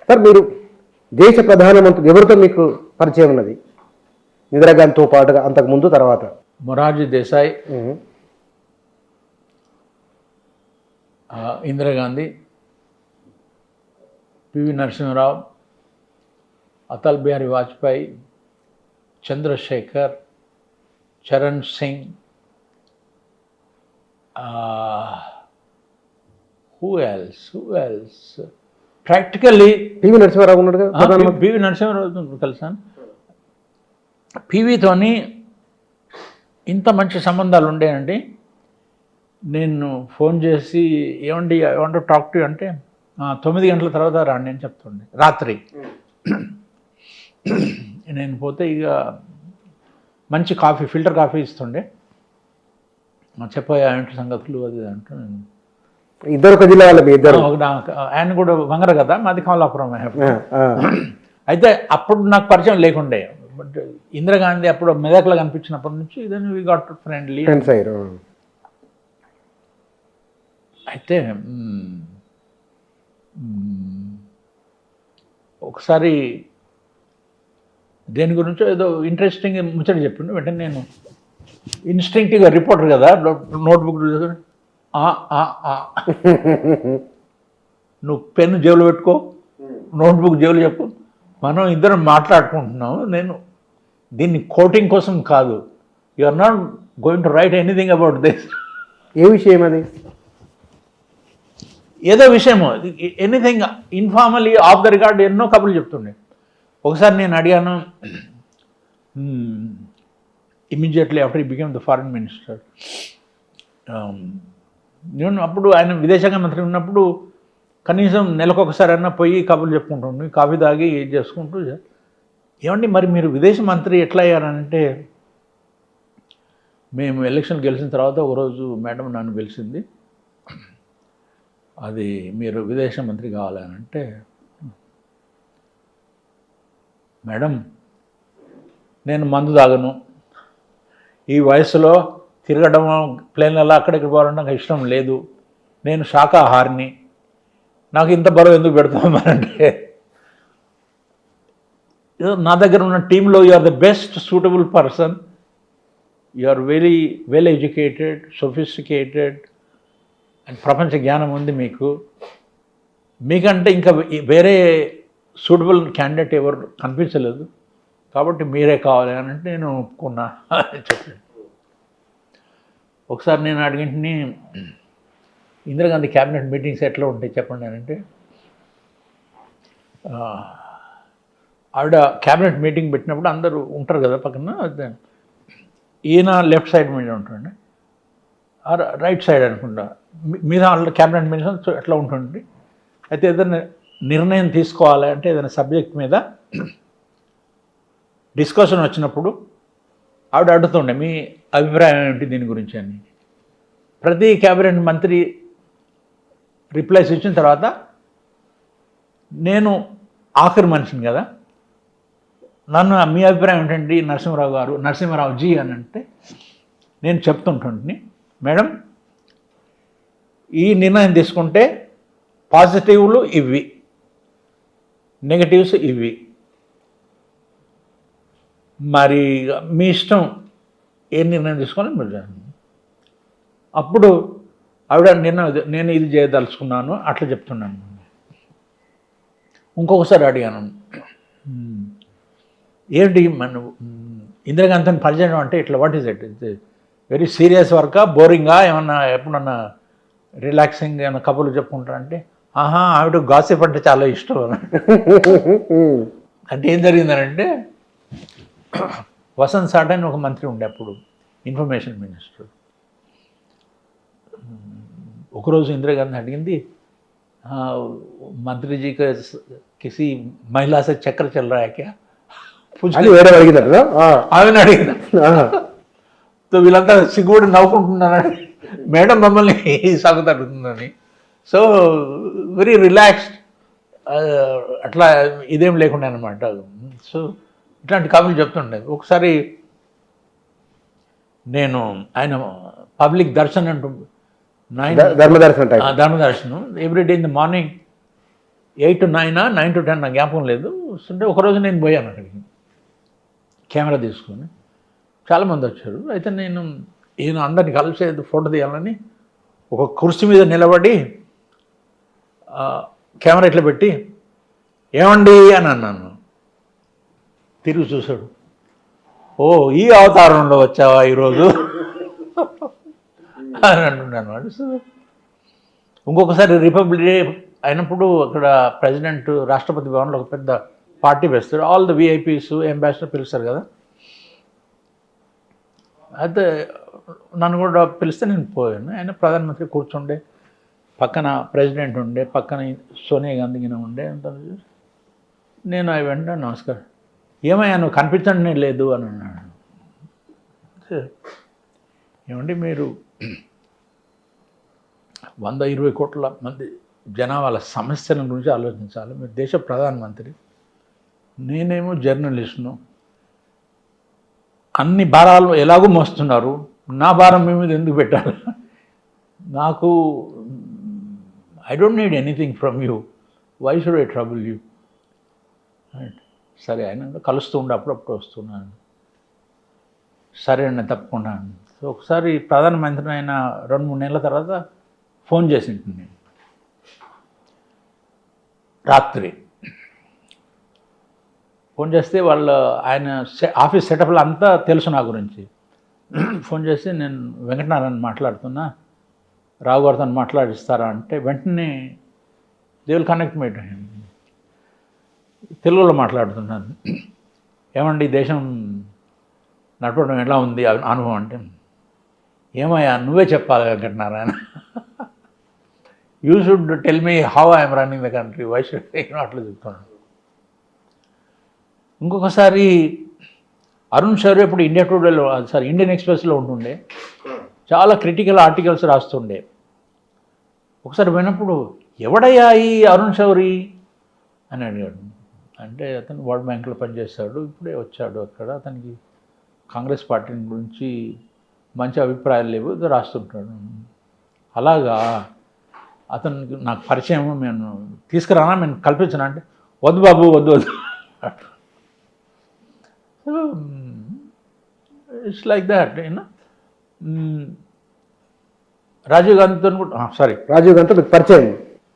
Sir మీరు దేశ ప్రధానమంత్రి ఎవరితో మీకు పరిచయం ఉన్నది? ఇందిరాగాంధీతో పాటుగా అంతకు ముందు తర్వాత? Morarji Desai, Indira Gandhi, PV Narasimharao, Atal Bihari Vajpayee, Chandrasekhar, Charan Singh, who else practically PV Narasimha Rao ఉన్నాడు కదా, పివి నరసింహారావు కలిసాను. పివితోని ఇంత మంచి సంబంధాలు ఉండేయండి. నేను ఫోన్ చేసి ఏమండి I want to talk to అంటే 9 గంటల తర్వాత రాండి అని చెప్తుండే రాత్రి. నేను పోతే ఇక మంచి కాఫీ, ఫిల్టర్ కాఫీ ఇస్తుండే. చెప్పాయి ఏంటి సంగతులు అది అంటూ. ఇద్దరు ఒక జిల్లా వాళ్ళ ఇద్దరు, ఆయన కూడా వంగర కదా, మాది కమలాపురం. అయితే అప్పుడు నాకు పరిచయం లేకుండే. బట్ ఇందిరాగాంధీ అప్పుడు మెదక్లో కనిపించినప్పటి నుంచి ఇదని వి గాట్ ఫ్రెండ్లీ. అయితే ఒకసారి దేని గురించో ఏదో ఇంట్రెస్టింగ్ ముచ్చట చెప్పిండు. వెంటనే నేను ఇన్స్టింక్టివ్గా రిపోర్టర్ కదా, నోట్బుక్ నువ్వు పెన్ను జేబులో పెట్టుకో, నోట్బుక్ జేబులో చెప్పు, మనం ఇద్దరం మాట్లాడుకుంటున్నాము, నేను దీన్ని కోటింగ్ కోసం కాదు, you are not going to write anything about this. ఏ విషయం అది? ఏదో విషయము, anything informally off the record ఎన్నో కబుర్లు చెప్తుండే. ఒకసారి నేను అడిగాను, immediately after he became the foreign minister. నేను అప్పుడు ఆయన విదేశాంగ మంత్రి ఉన్నప్పుడు కనీసం నెలకొకసారి అన్నా పోయి కబుర్లు చెప్పుకుంటుండే, కాఫీ తాగి ఏది చేసుకుంటూ. ఏమండి మరి మీరు విదేశ మంత్రి ఎట్లా అయ్యారంటే, మేము ఎలక్షన్ గెలిచిన తర్వాత ఒకరోజు మేడం నన్ను పిలిచింది, అది మీరు విదేశ మంత్రి కావాలని అంటే, మేడం నేను మందు తాగను, ఈ వయసులో తిరగడం ప్లేన్లలో అక్కడికి పోవడం నాకు ఇష్టం లేదు, నేను శాకాహారిని, నాకు ఇంత బరువు ఎందుకు పెడతామనంటే, నా దగ్గర ఉన్న టీంలో you are the best suitable person, you are very well educated, sophisticated and ప్రపంచ జ్ఞానం ఉంది మీకు, మీకంటే ఇంకా వేరే సూటబుల్ క్యాండిడేట్ ఎవరు కనిపించలేదు, కాబట్టి మీరే కావాలి అని అంటే నేను ఒప్పుకున్నా చెప్పాను. ఒకసారి నేను అడిగింటిని, ఇందిరాగాంధీ క్యాబినెట్ మీటింగ్స్ ఎట్లా ఉంటాయి చెప్పండి అని అంటే, ఆవిడ క్యాబినెట్ మీటింగ్ పెట్టినప్పుడు అందరూ ఉంటారు కదా పక్కన, ఈయన లెఫ్ట్ సైడ్ మీద ఉంటాడు, రైట్ సైడ్ అనుకుంటా, మీద క్యాబినెట్ మీటింగ్స్ ఎట్లా ఉంటుంది. అయితే ఏదైనా నిర్ణయం తీసుకోవాలి అంటే ఏదైనా సబ్జెక్ట్ మీద డిస్కషన్ వచ్చినప్పుడు ఆవిడ అడుగుతుండే మీ అభిప్రాయం ఏమిటి దీని గురించి అని. ప్రతి క్యాబినెట్ మంత్రి రిప్లైస్ ఇచ్చిన తర్వాత నేను ఆఖరి మనిషిని కదా, నన్ను మీ అభిప్రాయం ఏంటండి నరసింహారావు జీ అని అంటే నేను చెప్తుంటుంది, మేడం ఈ నిర్ణయం తీసుకుంటే పాజిటివ్లు ఇవి, నెగటివ్స్ ఇవి, మరి మీ ఇష్టం ఏ నిర్ణయం తీసుకోవాలి మీరు. అప్పుడు ఆవిడ నేను ఇది చేయదలుచుకున్నాను అట్లా చెప్తున్నాను. ఇంకొకసారి అడిగాను, ఏంటి మన ఇందిరాగాంధీని పరిచయం అంటే ఇట్లా what is it, very serious వర్కా, బోరింగా, ఏమన్నా ఎప్పుడన్నా రిలాక్సింగ్ ఏమన్నా కబుర్లు చెప్పుకుంటారంటే, ఆవిడ గాసిప్ అంటే చాలా ఇష్టం అంటే ఏం జరిగిందనంటే, వసంత్ సాట్ అని ఒక మంత్రి ఉండే అప్పుడు ఇన్ఫర్మేషన్ మినిస్టర్. ఒకరోజు ఇందిరాగాంధీ అడిగింది, మంత్రిజీ కిసి మహిళా సే చక్కెర చల్ రా క్యా ఆమెను అడిగింది. సో వీళ్ళంతా సిగ్గుపడి నవ్వుకుంటున్నారని, మేడం మమ్మల్ని సాగుతూ అడుగుతుందని. సో వెరీ రిలాక్స్డ్, అట్లా ఇదేం లేకుండా అనమాట. సో ఇట్లాంటి కబుర్లు చెప్తుండే. ఒకసారి నేను ఆయన పబ్లిక్ దర్శనం అంటూ ధర్మదర్శనం every day in the morning 8 to 9, 9 to 10 నా జ్ఞాపకం లేదు. అంటే ఒకరోజు నేను పోయాను అక్కడికి కెమెరా తీసుకొని. చాలామంది వచ్చారు. అయితే నేను ఈయన అందరిని కలిసేది ఫోటో తీయాలని ఒక కుర్చీ మీద నిలబడి కెమెరా ఇట్లా పెట్టి ఏమండి అని అన్నాను. తిరిగి చూశాడు. ఓ ఈ అవతారంలో వచ్చావా ఈరోజు అని అంటున్నాను. ఇంకొకసారి రిపబ్లిక్ డే అయినప్పుడు అక్కడ ప్రెసిడెంట్ రాష్ట్రపతి భవన్లో ఒక పెద్ద పార్టీ వేస్తారు. ఆల్ ద విఐపీస్ అంబాసిడర్ పిలుస్తారు కదా. అయితే నన్ను కూడా పిలిస్తే నేను పోయాను. ఆయన ప్రధానమంత్రి కూర్చుండే, పక్కన ప్రెసిడెంట్ ఉండే, పక్కన సోనియా గాంధీ గిన ఉండే. నేను అవి వెంటనే నమస్కారం, ఏమయ్యా నువ్వు కనిపించండి లేదు అని అన్నాడు. ఏమండి మీరు 120 కోట్ల మంది జనాభాల సమస్యల గురించి ఆలోచించాలి. మీరు దేశ ప్రధానమంత్రి, నేనేమో జర్నలిస్ట్ను. అన్ని భారాలు ఎలాగో మోస్తున్నారు, నా భారం మీ మీద ఎందుకు పెట్టాలి? నాకు I don't need anything from you, why should I trouble you? సరే ఆయన కలుస్తూ ఉండే, అప్పుడప్పుడు వస్తున్నాను. సరే అండి తప్పకుండా. సో ఒకసారి ప్రధానమంత్రి అయిన 2-3 నెలల తర్వాత ఫోన్ చేసింది నేను రాత్రి. ఫోన్ చేస్తే ఆయన ఆఫీస్ సెటప్లో అంతా తెలుసు నా గురించి. ఫోన్ చేసి నేను వెంకటనారాయణ మాట్లాడుతున్నా, రావు గారితో మాట్లాడిస్తారా అంటే వెంటనే they will connect me to him. తెలుగులో మాట్లాడుతున్నాను. ఏమండి దేశం నడపడం ఎలా ఉంది అనుభవం అంటే, ఏమయ్యా నువ్వే చెప్పాలి Venkatanarayana, you should tell me how I'm running the country, why should అట్లా చెప్తున్నాను. ఇంకొకసారి అరుణ్ శౌర్య ఇప్పుడు ఇండియా టుడేలో ఇండియన్ ఎక్స్ప్రెస్లో ఉంటుండే, చాలా క్రిటికల్ ఆర్టికల్స్ రాస్తుండే. ఒకసారి పోయినప్పుడు ఎవడయ్యా ఈ అరుణ్ శౌరి అని అడిగాడు. అంటే అతను వరల్డ్ బ్యాంక్లో పనిచేస్తాడు, ఇప్పుడే వచ్చాడు. అక్కడ అతనికి కాంగ్రెస్ పార్టీ గురించి మంచి అభిప్రాయాలు లేవు, రాస్తుంటాడు. అలాగా అతనికి నాకు పరిచయం, నేను తీసుకురానా, నేను కల్పించను అంటే వద్దు బాబు వద్దు వద్దు. It's like that you know. Rajiv గాంధీతో కూడా రాజీవ్ గాంధీతో మీకు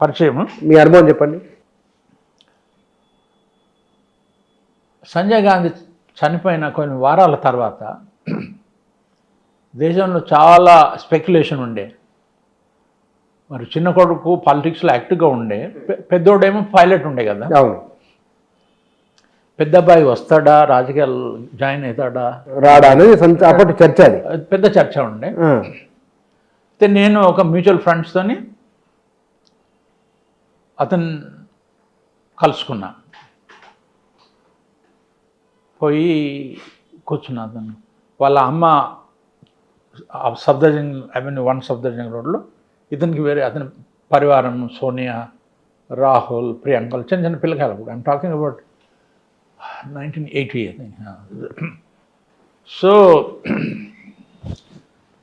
పరిచయం, మీ అనుభవం చెప్పండి. సంజయ్ గాంధీ చనిపోయిన కొన్ని వారాల తర్వాత దేశంలో చాలా స్పెక్యులేషన్ ఉండే. మరి చిన్న కొడుకు పాలిటిక్స్లో యాక్టివ్గా ఉండే, పెద్దోడేమో పైలట్ ఉండే కదా. అవును. పెద్ద అబ్బాయి వస్తాడా, రాజకీయాలు జాయిన్ అవుతాడా రాడా అనేది అప్పటి చర్చ, అది పెద్ద చర్చ ఉండే. అయితే నేను ఒక మ్యూచువల్ ఫండ్స్తోని అతను కలుసుకున్నా, పోయి కూర్చున్నా. అతను వాళ్ళ అమ్మ సఫ్దర్జంగ్ అవెన్యూ 1 సఫ్దర్జంగ్ రోడ్లో, ఇతనికి వేరే అతని పరివారం సోనియా, రాహుల్, ప్రియాంకలు, చిన్న చిన్న పిల్లకాయలు కూడా. I'm talking about 1980 I think. So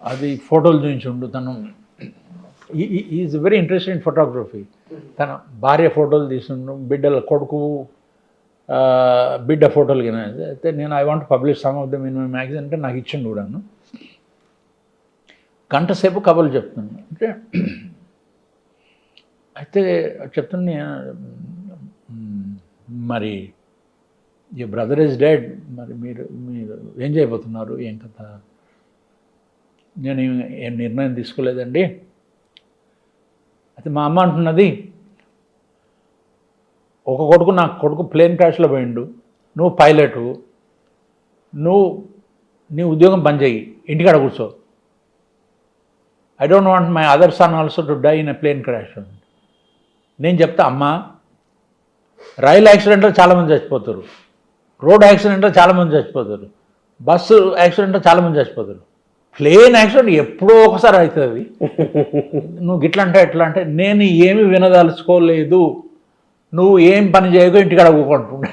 అది ఫోటోలు చూపించుండు. తను is very interested in photography. తన భార్య ఫోటోలు తీసుండు, బిడ్డల కొడుకు బిడ్డ ఫోటోలు కింద. అయితే నేను I want publish some of them in my magazine అంటే నాకు ఇచ్చిండు కూడాను. గంట సేపు కబుర్లు చెప్తున్నాను. అంటే అయితే చెప్తున్నా, మరి ఈ బ్రదర్ ఇస్ డెడ్, మరి మీరు ఏం చేయబోతున్నారు, ఏం కథ? నేను ఏం నిర్ణయం తీసుకోలేదండి. అయితే మా అమ్మ అంటున్నది, ఒక కొడుకు, నా కొడుకు ప్లేన్ క్రాష్లో పోయిండు, నువ్వు పైలటు, నీ ఉద్యోగం బంద్ చేయి, ఇంటికాడ కూర్చో. I don't want my other son also to die in a plane crash. నేను చెప్తా, అమ్మ, రైలు యాక్సిడెంట్లో చాలామంది చచ్చిపోతారు, రోడ్ యాక్సిడెంట్లో చాలామంది చచ్చిపోతారు, బస్సు యాక్సిడెంట్లో చాలామంది చచ్చిపోతారు, ప్లేన్ యాక్సిడెంట్ ఎప్పుడో ఒకసారి అవుతుంది. నువ్వు గిట్లా అంటే ఎట్లా అంటే, నేను ఏమి వినదలుచుకోలేదు, నువ్వు ఏం పని చేయకో ఇంటికాడ కూకుంటున్నా.